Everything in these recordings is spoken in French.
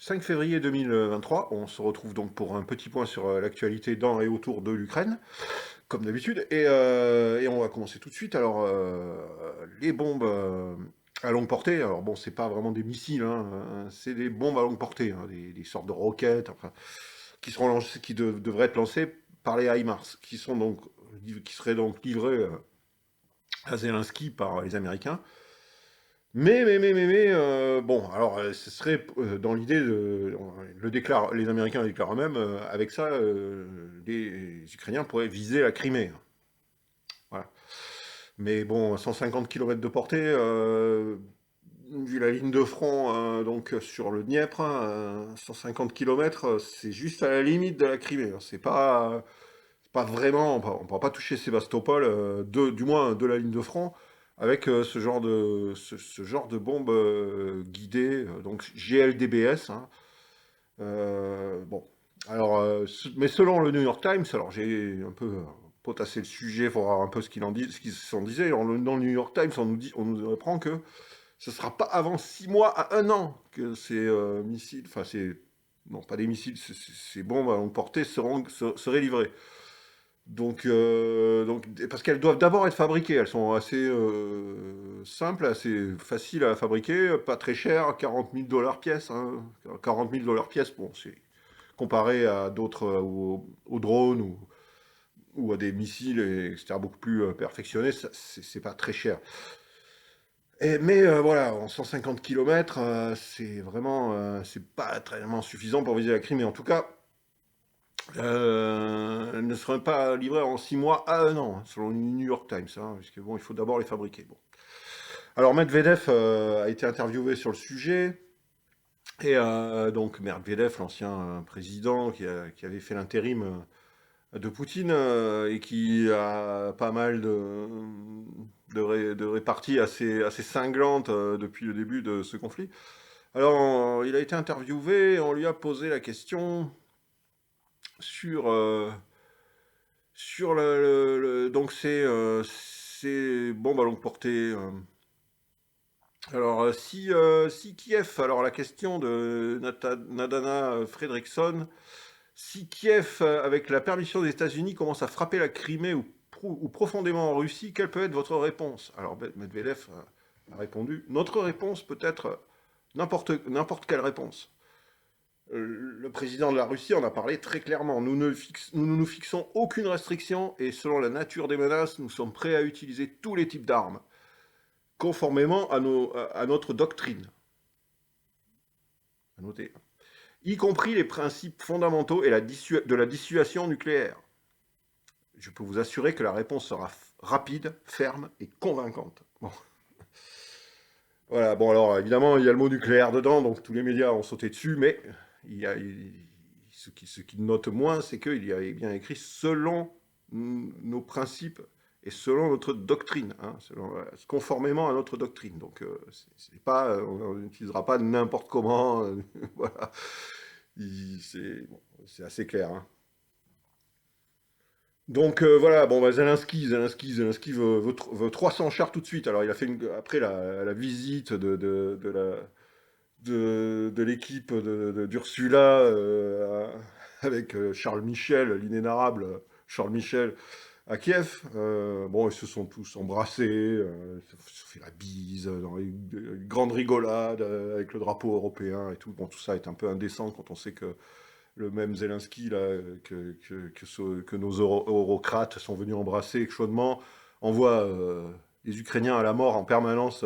5 février 2023, on se retrouve donc pour un petit point sur l'actualité dans et autour de l'Ukraine, comme d'habitude, et on va commencer tout de suite. Alors, les bombes à longue portée, alors bon, c'est pas vraiment des missiles, hein, c'est des bombes à longue portée, hein, des sortes de roquettes, enfin, qui seront lancées, devraient être lancées par les HIMARS, qui seraient donc livrées à Zelensky par les Américains. Bon, alors, ce serait dans l'idée les Américains le déclarent eux-mêmes, avec ça, les Ukrainiens pourraient viser la Crimée. Voilà. Mais bon, 150 km de portée, vu la ligne de front donc sur le Dniepr, 150 km, c'est juste à la limite de la Crimée. C'est pas vraiment, on ne pourra pas toucher Sébastopol, du moins de la ligne de front, avec ce genre de bombe guidée, donc GLDBS. Hein. Bon, alors, mais selon le New York Times, alors j'ai un peu potassé le sujet pour voir un peu ce qu'ils s'en disaient. Alors, dans le New York Times, on nous apprend que ce sera pas avant 6 mois à 1 an que ces missiles, enfin non pas des missiles, ces bombes à longue portée seraient livrées. Donc, parce qu'elles doivent d'abord être fabriquées, elles sont assez simples, assez faciles à fabriquer, pas très chères, 40 000 dollars pièce. Hein. 40 000 dollars pièce, bon, c'est comparé à d'autres, aux drones ou à des missiles, etc., beaucoup plus perfectionnés, c'est pas très cher. Mais voilà, en 150 km, c'est vraiment, c'est pas vraiment suffisant pour viser la Crimée. En tout cas, ne seraient pas livrés en 6 mois à 1 an, hein, selon le New York Times, hein, puisque bon, il faut d'abord les fabriquer. Bon. Alors Medvedev a été interviewé sur le sujet, et donc Medvedev, l'ancien président qui avait fait l'intérim de Poutine et qui a pas mal de réparties assez cinglantes depuis le début de ce conflit. Alors, il a été interviewé, on lui a posé la question sur donc c'est bombe à longue portée. Alors si Kiev, alors la question de Nadana Fredriksson, si Kiev, avec la permission des États-Unis, commence à frapper la Crimée ou profondément en Russie, quelle peut être votre réponse? Alors Medvedev a répondu, notre réponse peut être n'importe quelle réponse. Le président de la Russie en a parlé très clairement. Nous ne nous fixons aucune restriction et selon la nature des menaces, nous sommes prêts à utiliser tous les types d'armes, conformément à notre doctrine. À noter. Y compris les principes fondamentaux et de la dissuasion nucléaire. Je peux vous assurer que la réponse sera rapide, ferme et convaincante. Bon. Voilà, bon alors évidemment il y a le mot nucléaire dedans, donc tous les médias ont sauté dessus, mais ce qui note moins, c'est qu'il y a bien écrit selon nos principes et selon notre doctrine, hein, conformément à notre doctrine. Donc on n'utilisera pas n'importe comment, voilà. Bon, c'est assez clair. Hein. Donc voilà, bon, bah, Zelensky veut 300 chars tout de suite. Alors il a fait après la visite de l'équipe d'Ursula avec Charles Michel, l'inénarrable Charles Michel à Kiev. Bon, ils se sont tous embrassés, ils se sont fait la bise dans les grandes rigolades avec le drapeau européen et tout. Bon, tout ça est un peu indécent quand on sait que le même Zelensky là, que nos eurocrates sont venus embrasser chaudement, envoie les Ukrainiens à la mort en permanence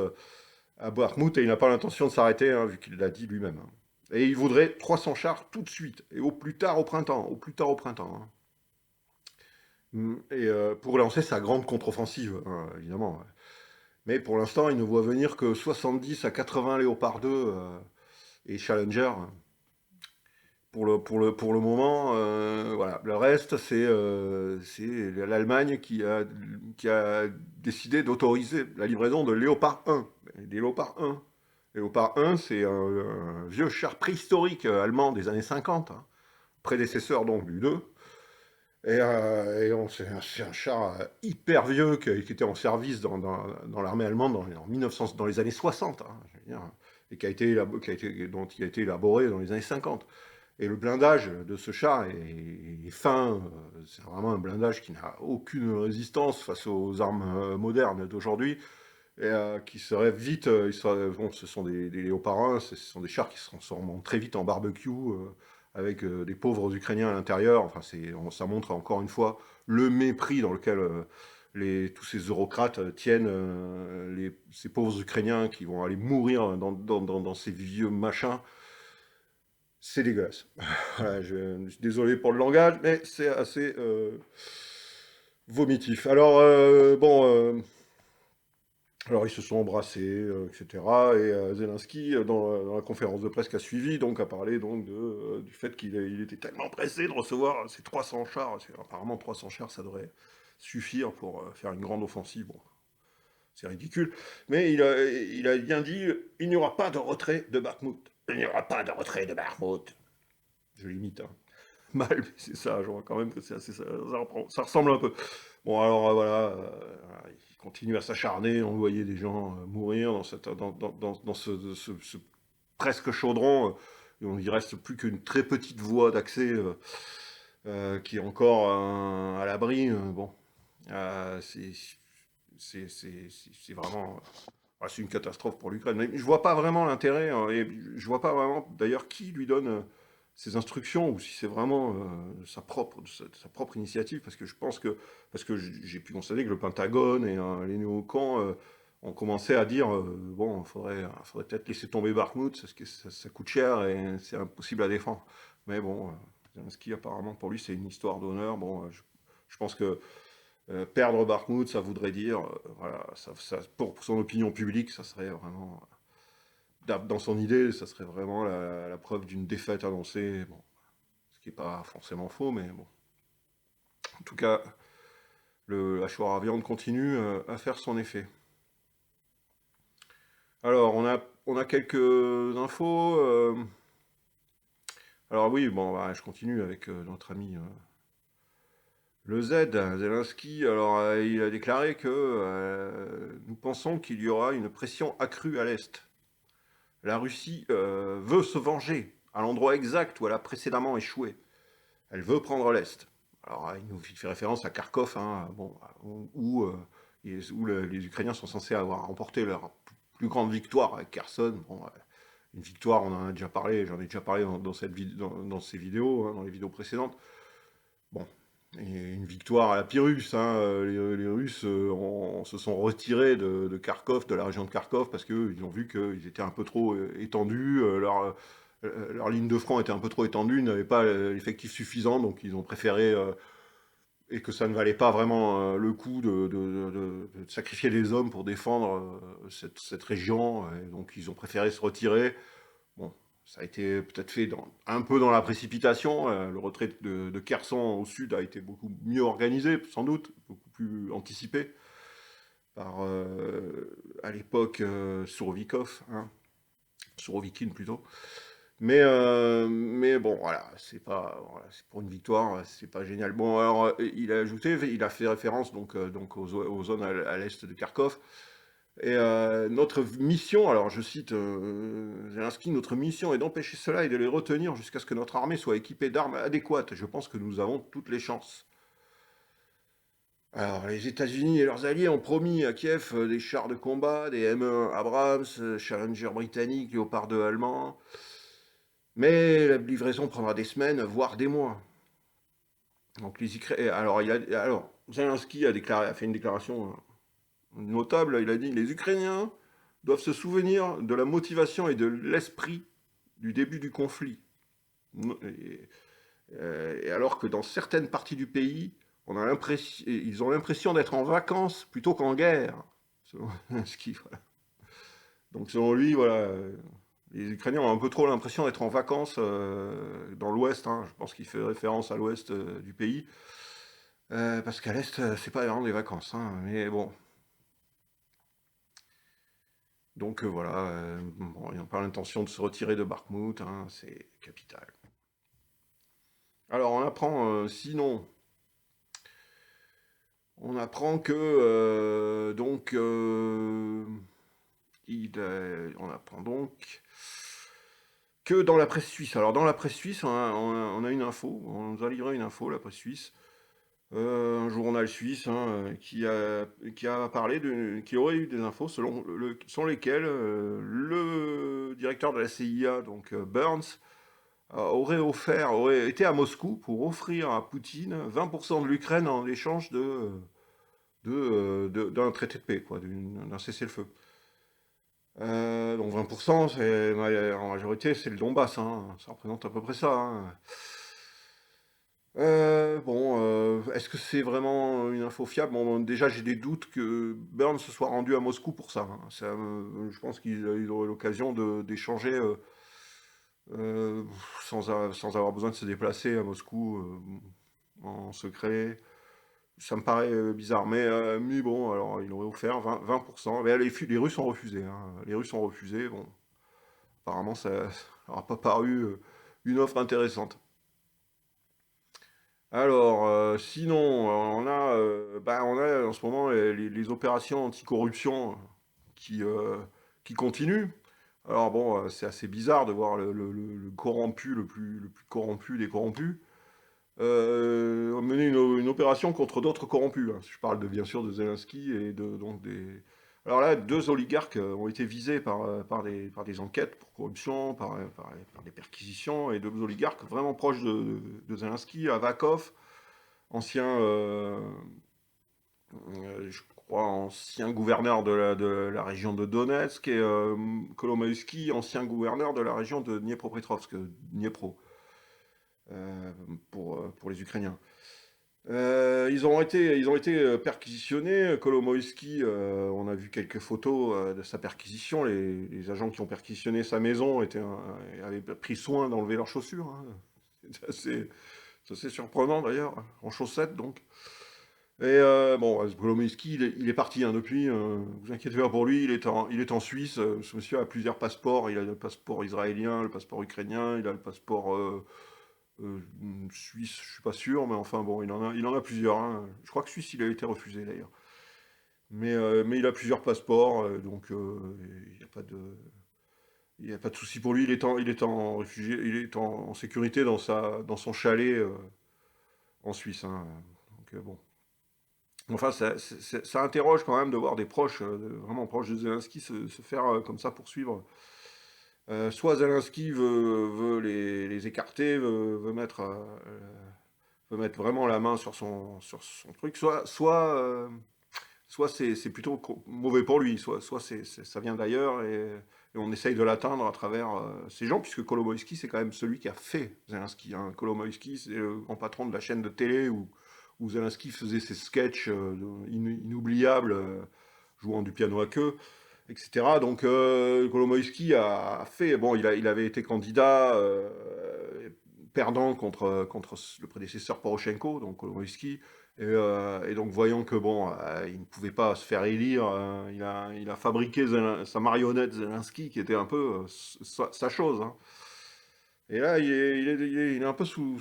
à Bakhmut et il n'a pas l'intention de s'arrêter, hein, vu qu'il l'a dit lui-même. Hein. Et il voudrait 300 chars tout de suite, et au plus tard au printemps, Hein. Et pour lancer sa grande contre-offensive, hein, évidemment. Ouais. Mais pour l'instant, il ne voit venir que 70 à 80 Léopard 2 et Challenger. Hein. Pour le moment, voilà. Le reste, c'est l'Allemagne qui a décidé d'autoriser la livraison de Léopard 1. Des Léopard 1. Léopard 1, c'est un vieux char préhistorique allemand des années 50, hein, prédécesseur donc du 2. C'est un char hyper vieux qui était en service dans l'armée allemande dans les années 60. Hein, je veux dire. et dont il a été élaboré dans les années 50. Et le blindage de ce char est fin, c'est vraiment un blindage qui n'a aucune résistance face aux armes modernes d'aujourd'hui, et qui serait vite, bon, ce sont des Léopard 1, ce sont des chars qui se transforment très vite en barbecue, avec des pauvres Ukrainiens à l'intérieur. Enfin, ça montre encore une fois le mépris dans lequel tous ces eurocrates tiennent ces pauvres Ukrainiens qui vont aller mourir dans ces vieux machins. C'est dégueulasse. Voilà, je suis désolé pour le langage, mais c'est assez vomitif. Alors, alors, ils se sont embrassés, etc. Et Zelensky, dans la conférence de presse qui a suivi, donc, a parlé donc, du fait qu'il était tellement pressé de recevoir ces 300 chars. Apparemment, 300 chars, ça devrait suffire pour faire une grande offensive. Bon, c'est ridicule. Mais il a bien dit, il n'y aura pas de retrait de Bakhmut. Il n'y aura pas de retrait de Bakhmut. Je l'imite, hein. Mal, mais c'est ça, je vois quand même que c'est assez, ça ressemble un peu. Bon, alors voilà, il continue à s'acharner, on voyait des gens mourir dans ce presque chaudron, et il reste plus qu'une très petite voie d'accès qui est encore à l'abri. Bon, euh, c'est c'est vraiment... c'est une catastrophe pour l'Ukraine. Mais je vois pas vraiment l'intérêt, hein, et je vois pas vraiment d'ailleurs qui lui donne ces instructions, ou si c'est vraiment sa propre initiative, parce que je pense que, parce que j'ai pu constater que le Pentagone et les néocons ont commencé à dire, bon, faudrait peut-être laisser tomber Bakhmut, parce que ça coûte cher et c'est impossible à défendre. Mais bon, Zelensky, apparemment, pour lui, c'est une histoire d'honneur. Bon, je pense que perdre Bakhmut, ça voudrait dire, voilà, pour son opinion publique, ça serait vraiment, dans son idée, ça serait vraiment la preuve d'une défaite annoncée, bon, ce qui n'est pas forcément faux, mais bon. En tout cas, le hachoir à viande continue à faire son effet. Alors, on a quelques infos. Alors oui, bon, bah, je continue avec notre ami le Z, Zelensky. Alors, il a déclaré que nous pensons qu'il y aura une pression accrue à l'Est. La Russie veut se venger à l'endroit exact où elle a précédemment échoué. Elle veut prendre l'Est. Alors, il fait référence à Kharkov, hein, bon, où les Ukrainiens sont censés avoir remporté leur plus grande victoire avec Kherson. Bon, une victoire, on en a déjà parlé, j'en ai déjà parlé dans ces vidéos, hein, dans les vidéos précédentes. Bon, et une victoire à la Pyrrhus, hein, les Russes se sont retirés de Kharkov, de la région de Kharkov, parce qu'ils ont vu qu'ils étaient un peu trop étendus, leur ligne de front était un peu trop étendue, ils n'avaient pas l'effectif suffisant, donc ils ont préféré, et que ça ne valait pas vraiment le coup de sacrifier des hommes pour défendre cette région, et donc ils ont préféré se retirer. Bon, ça a été peut-être fait un peu dans la précipitation. Le retrait de Kherson au sud a été beaucoup mieux organisé, sans doute, beaucoup plus anticipé par, à l'époque, Surovikov, hein, Surovikin plutôt. Mais bon, voilà, voilà, c'est pour une victoire, c'est pas génial. Bon, alors, il a fait référence donc aux zones à l'est de Kharkov. Et notre mission, alors je cite Zelensky, notre mission est d'empêcher cela et de les retenir jusqu'à ce que notre armée soit équipée d'armes adéquates. Je pense que nous avons toutes les chances. Alors, les États-Unis et leurs alliés ont promis à Kiev des chars de combat, des M1 Abrams, Challenger britanniques, Léopard 2 allemands. Mais la livraison prendra des semaines, voire des mois. Donc les Ukrainiens. Alors, Zelensky a fait une déclaration notable. Il a dit les Ukrainiens doivent se souvenir de la motivation et de l'esprit du début du conflit. Et alors que dans certaines parties du pays, ils ont l'impression d'être en vacances plutôt qu'en guerre. Selon voilà. Donc selon lui, voilà, les Ukrainiens ont un peu trop l'impression d'être en vacances dans l'Ouest. Hein. Je pense qu'il fait référence à l'Ouest du pays. Parce qu'à l'Est, c'est pas vraiment des vacances. Hein. Mais bon. Donc voilà, bon, ils n'ont pas l'intention de se retirer de Bakhmut, hein, c'est capital. Alors on apprend, sinon, on apprend que On apprend donc que dans la presse suisse, alors dans la presse suisse, on a une info, on nous a livré une info, la presse suisse, un journal suisse qui a parlé qui aurait eu des infos selon lesquelles le directeur de la CIA, donc Burns, aurait été à Moscou pour offrir à Poutine 20% de l'Ukraine en échange d'un traité de paix, quoi, d'un cessez-le-feu. Donc 20%, en majorité, c'est le Donbass, hein, ça représente à peu près ça, hein. Bon, est-ce que c'est vraiment une info fiable? Bon, déjà, j'ai des doutes que Burns se soit rendu à Moscou pour ça, hein. Je pense qu'il aurait l'occasion d'échanger euh, sans avoir besoin de se déplacer à Moscou en secret. Ça me paraît bizarre, mais bon, alors il aurait offert 20%. Mais les Russes ont refusé, hein. Les Russes ont refusé. Bon, apparemment, ça n'aura pas paru une offre intéressante. Alors, sinon, on a en ce moment les opérations anticorruption qui continuent. Alors bon, c'est assez bizarre de voir le corrompu, le plus corrompu des corrompus, mener une opération contre d'autres corrompus, hein. Je parle bien sûr de Zelensky et donc des. Alors là, deux oligarques ont été visés par des enquêtes pour corruption, par des perquisitions, et deux oligarques vraiment proches de Zelensky, Avakov, ancien, je crois, ancien gouverneur de la région de Donetsk, et Kolomoïski, ancien gouverneur de la région de Dniepropetrovsk, Dniepro, euh, pour les Ukrainiens. Ils ont été perquisitionnés. Kolomoïski, on a vu quelques photos de sa perquisition. Les agents qui ont perquisitionné sa maison avaient pris soin d'enlever leurs chaussures, hein. C'est assez surprenant d'ailleurs, en chaussettes donc. Et bon, Kolomoïski, il est parti, hein, depuis. Vous inquiétez pas pour lui, il est en Suisse. Ce monsieur a plusieurs passeports. Il a le passeport israélien, le passeport ukrainien, il a le passeport euh, suisse, je suis pas sûr, mais enfin bon, il en a plusieurs, hein. Je crois que Suisse, il a été refusé d'ailleurs. Mais il a plusieurs passeports, donc il n'y a pas de, il y a pas de souci pour lui. Il est en réfugié, il est en sécurité dans son chalet en Suisse, hein. Donc bon. Enfin, ça interroge quand même de voir des proches, vraiment proches de Zelensky, se faire comme ça poursuivre. Soit Zelensky veut les écarter, veut mettre vraiment la main sur son truc, soit c'est plutôt mauvais pour lui, soit ça vient d'ailleurs et on essaye de l'atteindre à travers ces gens, puisque Kolomoïski, c'est quand même celui qui a fait Zelensky, hein. Kolomoïski, c'est le grand patron de la chaîne de télé où Zelensky faisait ses sketchs inoubliables, jouant du piano à queue, etc. Donc Kolomoïski a fait, bon, il avait été candidat perdant contre le prédécesseur Poroshenko, donc Kolomoïski, et donc voyant que bon, il ne pouvait pas se faire élire, il a fabriqué sa marionnette Zelensky, qui était un peu sa chose, hein. Et là, il est un peu sous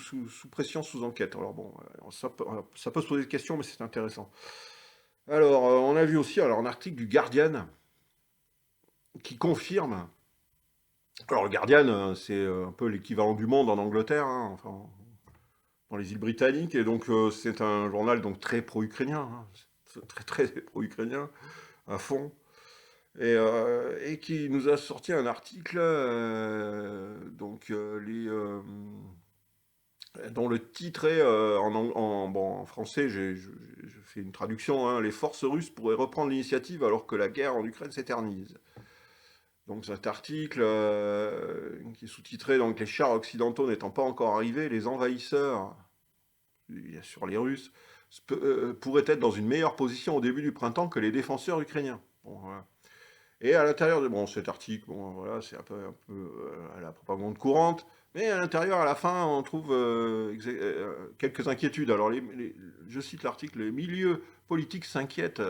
pression, sous enquête. Alors bon, ça peut se poser des questions, mais c'est intéressant. Alors, on a vu aussi un article du Guardian qui confirme. Alors, le Guardian, c'est un peu l'équivalent du Monde en Angleterre, hein, enfin, dans les îles britanniques, et donc c'est un journal donc très pro-ukrainien, hein. C'est très très pro-ukrainien, à fond, et qui nous a sorti un article donc dont le titre est bon, en français, je fais une traduction, hein, les forces russes pourraient reprendre l'initiative alors que la guerre en Ukraine s'éternise. Donc cet article, qui est sous-titré donc les chars occidentaux n'étant pas encore arrivés, les envahisseurs, sur les Russes, pourraient être dans une meilleure position au début du printemps que les défenseurs ukrainiens. Bon, voilà. Et à l'intérieur de bon, cet article, bon, voilà, c'est un peu la propagande courante, mais à l'intérieur, à la fin, on trouve quelques inquiétudes. Alors, je cite l'article, les milieux politiques s'inquiètent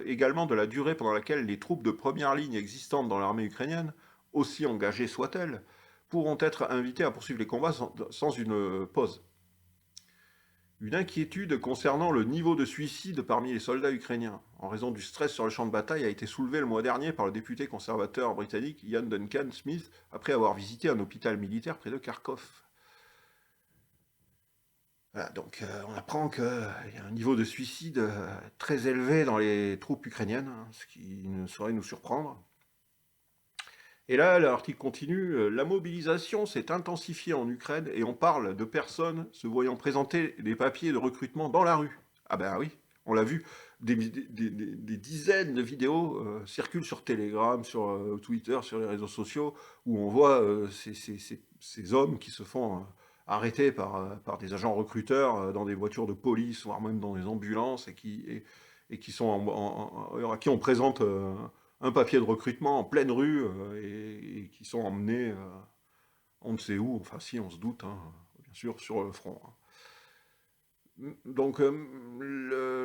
également de la durée pendant laquelle les troupes de première ligne existantes dans l'armée ukrainienne, aussi engagées soient-elles, pourront être invitées à poursuivre les combats sans une pause. Une inquiétude concernant le niveau de suicide parmi les soldats ukrainiens, en raison du stress sur le champ de bataille, a été soulevée le mois dernier par le député conservateur britannique Ian Duncan Smith, après avoir visité un hôpital militaire près de Kharkov. Voilà, donc on apprend qu'il y a un niveau de suicide très élevé dans les troupes ukrainiennes, hein, ce qui ne saurait nous surprendre. Et là, l'article continue, la mobilisation s'est intensifiée en Ukraine et on parle de personnes se voyant présenter des papiers de recrutement dans la rue. Ah ben oui, on l'a vu, des dizaines de vidéos circulent sur Telegram, sur Twitter, sur les réseaux sociaux, où on voit ces hommes qui se font arrêter par des agents recruteurs dans des voitures de police, voire même dans des ambulances, et qui sont à qui on présente un papier de recrutement en pleine rue et qui sont emmenés on ne sait où, enfin si on se doute, hein, bien sûr, sur le front. Donc le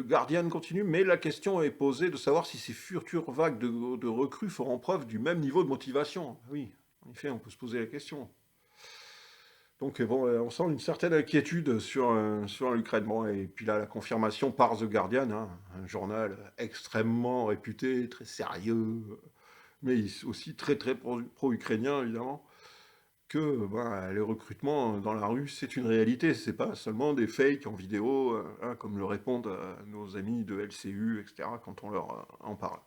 Guardian continue, mais la question est posée de savoir si ces futures vagues de recrues feront preuve du même niveau de motivation. Oui, en effet, on peut se poser la question. Donc bon, on sent une certaine inquiétude sur l'Ukraine. Bon, et puis là, la confirmation par The Guardian, hein, un journal extrêmement réputé, très sérieux, mais aussi très très pro-ukrainien, évidemment, que ben, les recrutements dans la rue, c'est une réalité. C'est pas seulement des fakes en vidéo, hein, comme le répondent nos amis de LCU, etc., quand on leur en parle.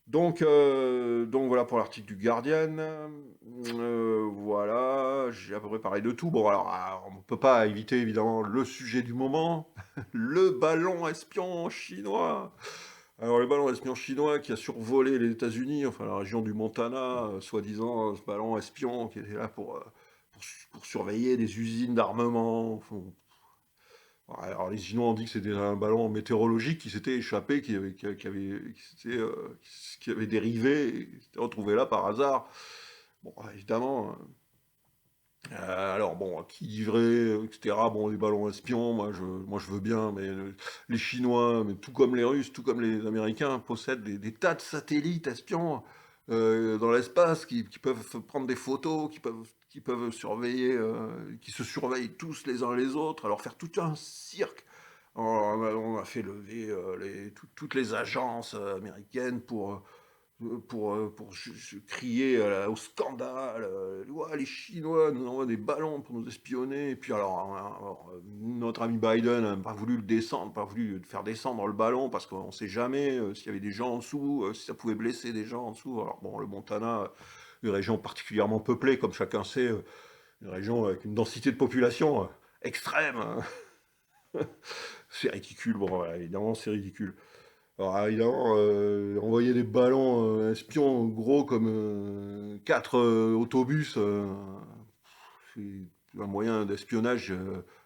Donc voilà pour l'article du Guardian. Voilà, j'ai à peu près parlé de tout. Bon, alors, on ne peut pas éviter évidemment le sujet du moment, le ballon espion chinois. Alors, le ballon espion chinois qui a survolé les États-Unis, enfin la région du Montana, soi-disant, ce ballon espion qui était là pour surveiller des usines d'armement. Enfin, alors les Chinois ont dit que c'était un ballon météorologique qui s'était échappé, qui avait dérivé, et qui s'était retrouvé là par hasard. Bon, évidemment. Alors bon, qui dit vrai, etc. Bon, les ballons espions, moi je veux bien, mais les Chinois, mais tout comme les Russes, tout comme les Américains, possèdent des tas de satellites espions dans l'espace qui peuvent prendre des photos, qui peuvent surveiller, qui se surveillent tous les uns les autres, alors faire tout un cirque. On a fait lever toutes les agences américaines pour crier au scandale. Ouais, les Chinois nous envoient des ballons pour nous espionner. Et puis alors, notre ami Biden n'a pas voulu le descendre, pas voulu faire descendre le ballon parce qu'on ne sait jamais s'il y avait des gens en dessous, si ça pouvait blesser des gens en dessous. Alors bon, le Montana, une région particulièrement peuplée, comme chacun sait, une région avec une densité de population extrême, hein. C'est ridicule, bon, voilà, évidemment, c'est ridicule. Alors évidemment, envoyer des ballons espions gros comme 4 autobus, c'est un moyen d'espionnage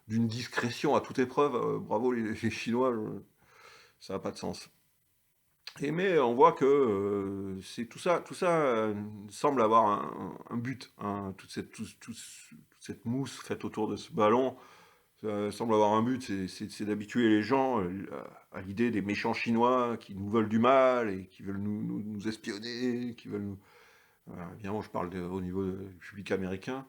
d'une discrétion à toute épreuve. Bravo les Chinois, ça n'a pas de sens. Mais on voit que c'est tout ça semble avoir un but, hein, toute cette mousse faite autour de ce ballon. Ça semble avoir un but, c'est d'habituer les gens à l'idée des méchants Chinois qui nous veulent du mal et qui veulent nous espionner, qui veulent nous... Voilà, évidemment, je parle au niveau du public américain,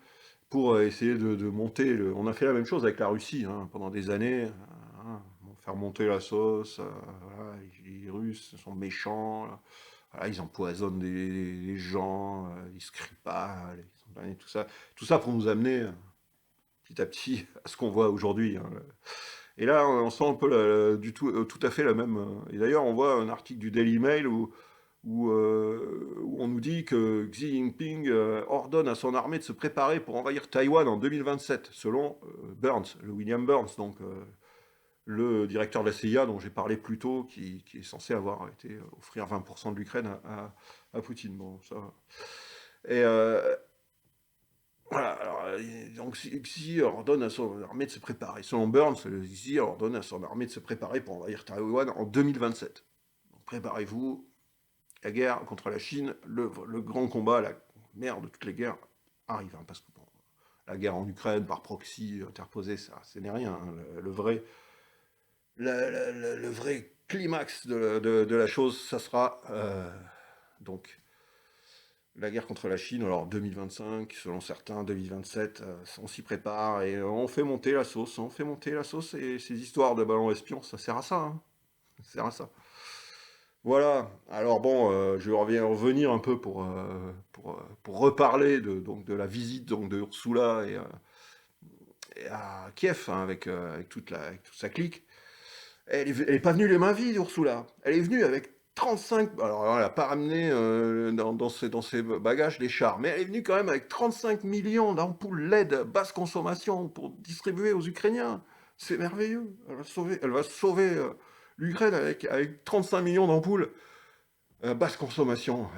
pour essayer de monter... On a fait la même chose avec la Russie hein, pendant des années, hein, faire monter la sauce, voilà, les Russes sont méchants, là. Voilà, ils empoisonnent les gens, ils Skripal, tout ça pour nous amener petit à petit à ce qu'on voit aujourd'hui, hein. Et là, on sent un peu tout à fait la même. Et d'ailleurs, on voit un article du Daily Mail où on nous dit que Xi Jinping ordonne à son armée de se préparer pour envahir Taïwan en 2027, selon Burns, le William Burns, donc le directeur de la CIA dont j'ai parlé plus tôt, qui est censé avoir été offrir 20% de l'Ukraine à Poutine. Bon, ça. Et, voilà, alors, donc Xi ordonne à son armée de se préparer. Selon Burns, Xi ordonne à son armée de se préparer pour envahir Taïwan en 2027. Donc préparez-vous, la guerre contre la Chine, le grand combat, la mère de toutes les guerres arrive. Hein, parce que bon, la guerre en Ukraine par proxy interposé, ça, ce n'est rien. Hein, le vrai climax de la chose, ça sera donc la guerre contre la Chine, alors 2025, selon certains, 2027, on s'y prépare et on fait monter la sauce, on fait monter la sauce et ces histoires de ballons espions, ça sert à ça, hein, ça sert à ça. Voilà, alors bon, je vais revenir un peu pour reparler de la visite donc, de Ursula et à Kiev, hein, avec toute sa clique. Elle est pas venue les mains vides, Ursula. Elle est venue avec 35. Alors, elle n'a pas ramené dans ses bagages des chars, mais elle est venue quand même avec 35 millions d'ampoules LED basse consommation pour distribuer aux Ukrainiens. C'est merveilleux. Elle va sauver l'Ukraine avec 35 millions d'ampoules basse consommation.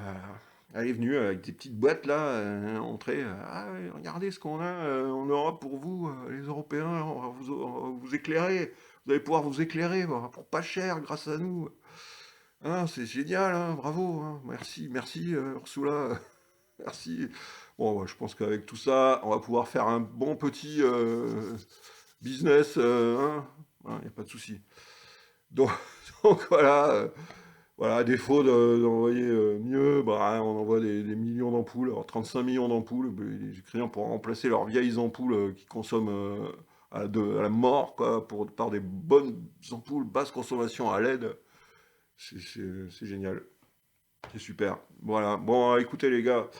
Elle est venue avec des petites boîtes là, entrée. Ah, ouais, regardez ce qu'on a en Europe pour vous, les Européens, on va vous éclairer. Vous allez pouvoir vous éclairer pour pas cher grâce à nous. Ah, c'est génial, hein, bravo, hein, merci, merci Ursula, merci. Bon, ouais, je pense qu'avec tout ça, on va pouvoir faire un bon petit business, hein, il n'y a pas de souci. Donc, donc voilà. Voilà, à défaut d'envoyer mieux, bah, on envoie des millions d'ampoules. Alors 35 millions d'ampoules, les Ukrainiens pourront remplacer leurs vieilles ampoules qui consomment à la mort, quoi, par des bonnes ampoules basse consommation à LED. C'est génial, c'est super. Voilà, bon, écoutez les gars,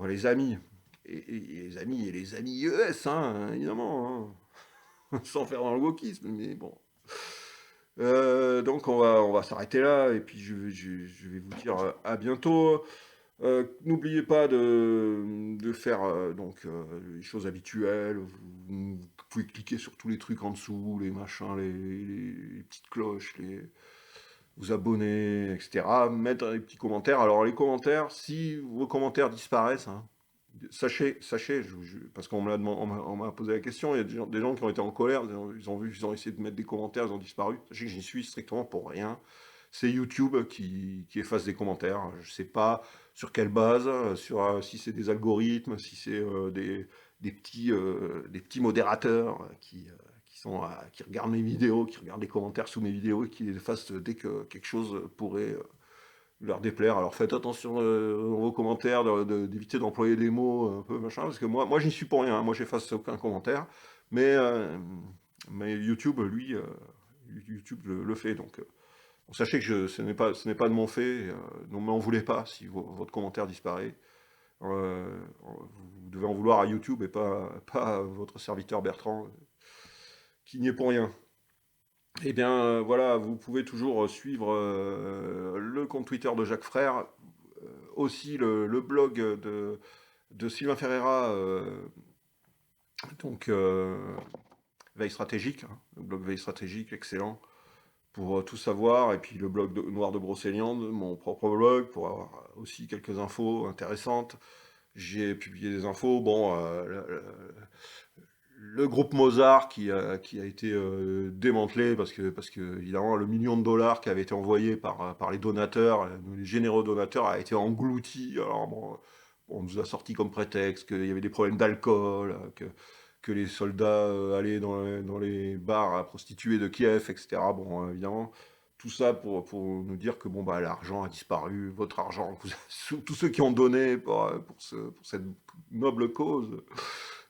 les amis, et les amis et les amis ES, hein, évidemment, hein, sans faire dans le wokisme, mais bon. Donc on va s'arrêter là et puis je vais vous dire à bientôt. N'oubliez pas de faire les choses habituelles. Vous pouvez cliquer sur tous les trucs en dessous, les machins, les petites cloches, vous abonner, etc. Mettre des petits commentaires. Alors les commentaires, si vos commentaires disparaissent, hein, sachez, parce qu'on on m'a posé la question, il y a des gens qui ont été en colère, ils ont essayé de mettre des commentaires, ils ont disparu. Sachez que j'y suis strictement pour rien. C'est YouTube qui efface des commentaires. Je ne sais pas sur quelle base, si c'est des algorithmes, si c'est des petits modérateurs qui regardent mes vidéos, qui regardent les commentaires sous mes vidéos et qui les effacent dès que quelque chose pourrait leur déplaire. Alors faites attention dans vos commentaires, d'éviter d'employer des mots un peu machin, parce que moi j'y suis pour rien, hein. Moi j'efface aucun commentaire, mais, euh, mais YouTube, lui, YouTube le fait. Donc sachez que ce n'est pas de mon fait, ne m'en voulez pas si votre commentaire disparaît. Vous devez en vouloir à YouTube et pas à votre serviteur Bertrand, qui n'y est pour rien. Eh bien, voilà, vous pouvez toujours suivre le compte Twitter de Jacques Frère, aussi le blog de Sylvain Ferreira, donc Veille Stratégique, hein, le blog Veille Stratégique, excellent, pour tout savoir, et puis le blog Noir de Brocéliande, mon propre blog, pour avoir aussi quelques infos intéressantes. J'ai publié des infos, bon, le groupe Mozart qui a été démantelé parce que évidemment le million de dollars qui avait été envoyé par les donateurs, les généreux donateurs, a été englouti. Alors bon, on nous a sorti comme prétexte qu'il y avait des problèmes d'alcool, que les soldats allaient dans les bars à prostituées de Kiev, etc. Bon, évidemment, tout ça pour nous dire que bon bah l'argent a disparu, votre argent, tous ceux qui ont donné pour cette noble cause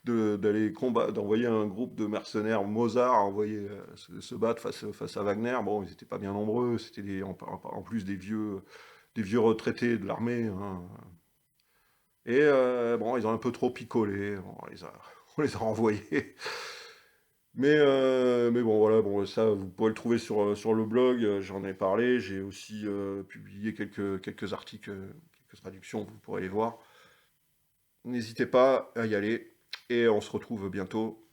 d'aller combattre, d'envoyer un groupe de mercenaires Mozart à envoyer se battre face à Wagner. Bon, ils n'étaient pas bien nombreux, c'était en plus des vieux retraités de l'armée, hein. Et bon, ils ont un peu trop picolé, bon, on les a renvoyés. Mais bon, voilà, bon, ça, vous pouvez le trouver sur le blog, j'en ai parlé, j'ai aussi publié quelques articles, quelques traductions, vous pourrez les voir. N'hésitez pas à y aller, et on se retrouve bientôt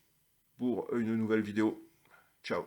pour une nouvelle vidéo. Ciao.